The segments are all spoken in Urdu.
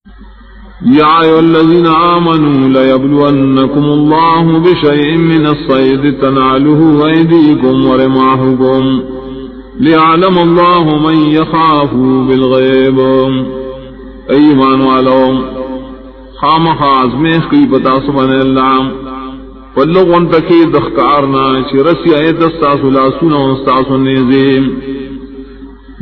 يا أيها الذين آمنوا ليبلونكم الله بشيء من الصيد تناله أيديكم ورماحكم ليعلم الله من يخافه بالغيب. ایمان والوں خام خاص میں کی بتا سبحان اللہ ولغون تکی دخکارنا چی رسی آیت استاسولا سنو استاسو نیزیم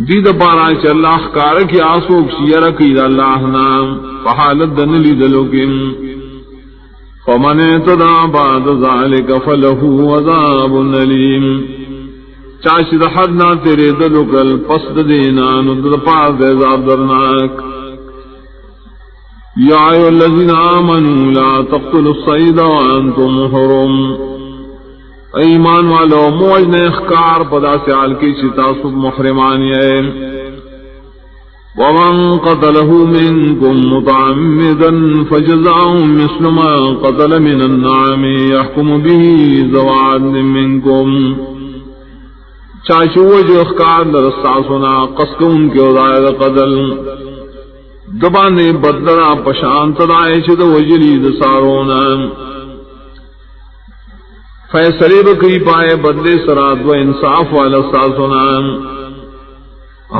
دید پارا چی اللہ کارکی آسوک شیرکی دا اللہ نام فحالت دنلی دلوکن فمن اعتدى بعد ذلك فله عذاب أليم. چاچی دا حدنا تیرے دلوکل پسد دینا ندد پار دے عذاب درناک. یا ایھا الذین آمنوا لا تقتلوا الصید وانتم حرم. ایمان والو موج نے اخکار پدا سے آل کی چتاسب محرمانی ہے. ومن قتله منكم متعمدا فجزاء مثل ما قتل من النعم يحكم به ذو عدل منكم. چاچو جو اخکار درستا سنا قصد ان کے ادائر قتل دبانے بدلنا پشانت دائے چد وجلی دسارونا فیصلے بکری پائے بدلے سرات و انصاف والا ساسنا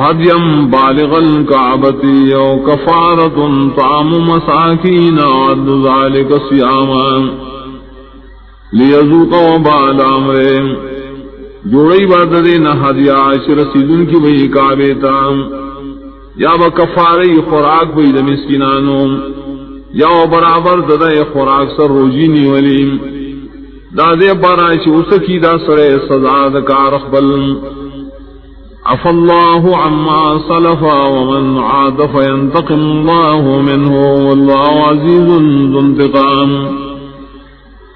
ہدیم بالغ الکعبۃ او کفارۃ طعام مساکین عد ذلک صیاما لیذوق وبال امرہ. جوڑی بات دے نہ ہدیہ رسیدن کی وہی کعبے تام یا بکفاری خوراک بید مسکنانوں یا برابر ددے خوراک سر روجینی ولیم دادے بارا چی اسکی دا سرے سزا دکار اخبل. عفا اللہ عما صلفا ومن عاد فینتقم اللہ منہ واللہ عزیز ذو انتقام.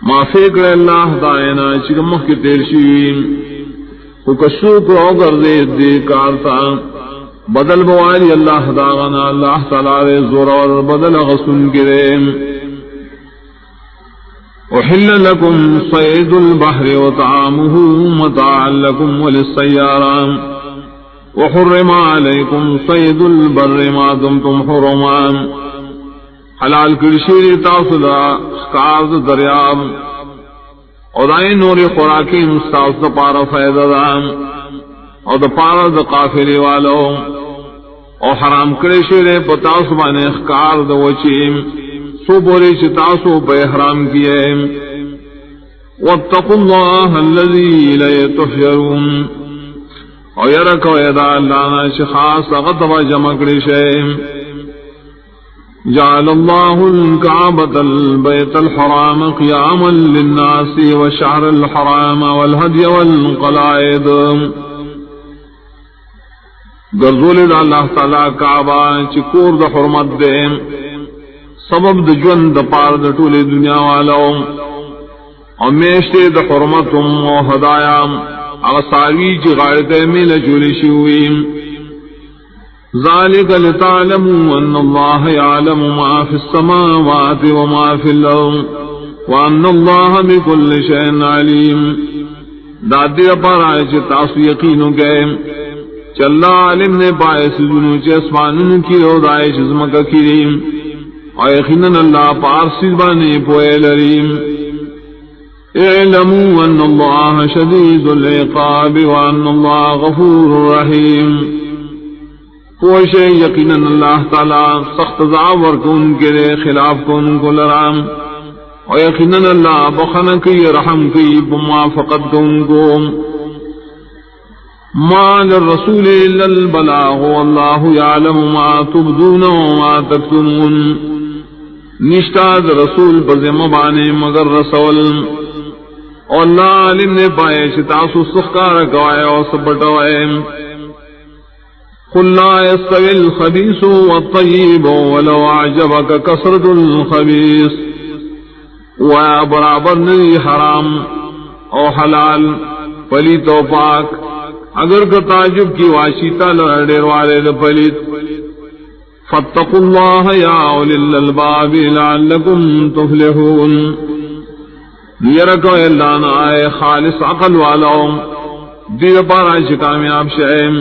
ما فکر اللہ دائنا چی مخی تیرشیم کو کشو کو گردے دے کارتا بدل بوالی اللہ داغنا اللہ تعالی زور اور بدل غسن کرے. احل لکم صید البحر وطعامه متاعا لکم وللسیارہ وحرم علیکم صید البر ما دمتم حرما. حلال کرشیر تاسدا خکارد دریاب اور دائیں نور خوراکی مستاس دا پارا فیدہ دام اور دا پارا دا قافلے والو اور حرام کرشیر پتاس بانے اخکار دا وچیم سو بوری چتاسو پہ احرام کیے. واتقوا اللہ الذی الیہ تحشرون. اور یرکو یدا اللہ ناش خاص غطبہ جمع کرشے. جعل اللہ الکعبۃ البیت الحرام قیاما للناس والشعر الحرام والہدی والقلائد. گرزول دا اللہ تعالی کعبہ چکور دا حرمت دے سبب دا جون دا پار دا طول دنیا والو اور میشتے دا حرمتم و ہدایا اغساوی چی غایت میل جولی شویم. ذالک لتعلموا ان اللہ یعلم ما فی السماوات وما فی الارض وان اللہ بکل شیء علیم. دادی پر آئے چی تاسو یقینو گئے چلا علم نے پائے سجنو چی اسمانن کی رو دائے چزمکا کریم اور یقیناً اللہ پارسی بانے پوئے لریم. اعلموا ان اللہ شدید العقاب وان اللہ غفور رحیم. پوشے یقیناً اللہ تعالی سخت عذاب ورکون کے لئے خلاف کن کو لرام اور یقیناً اللہ بخن کی رحم کی بموافقت کن کو. ما للرسول الا البلاغ واللہ یعلم ما تبدون وما تکتمون. نشتاد رسول بزم بانے مگر رسول اور اللہ علم نے پائے چتاسو سخکار گوائے اور سبٹوائے. قل لا يستوي الخبيث والطيب ولو أعجبك كثرة الخبيث. ويا برابر نہیں حرام او حلال پلیت و پاک اگر کا تعجب کی واشیتا لڑیر والے پلیت. فاتقوا اللہ یا اولی الالباب لعلکم تفلحون. یرکو اللہ نائے خالص عقل والاؤں دیر پارا چی کامیاب شئیم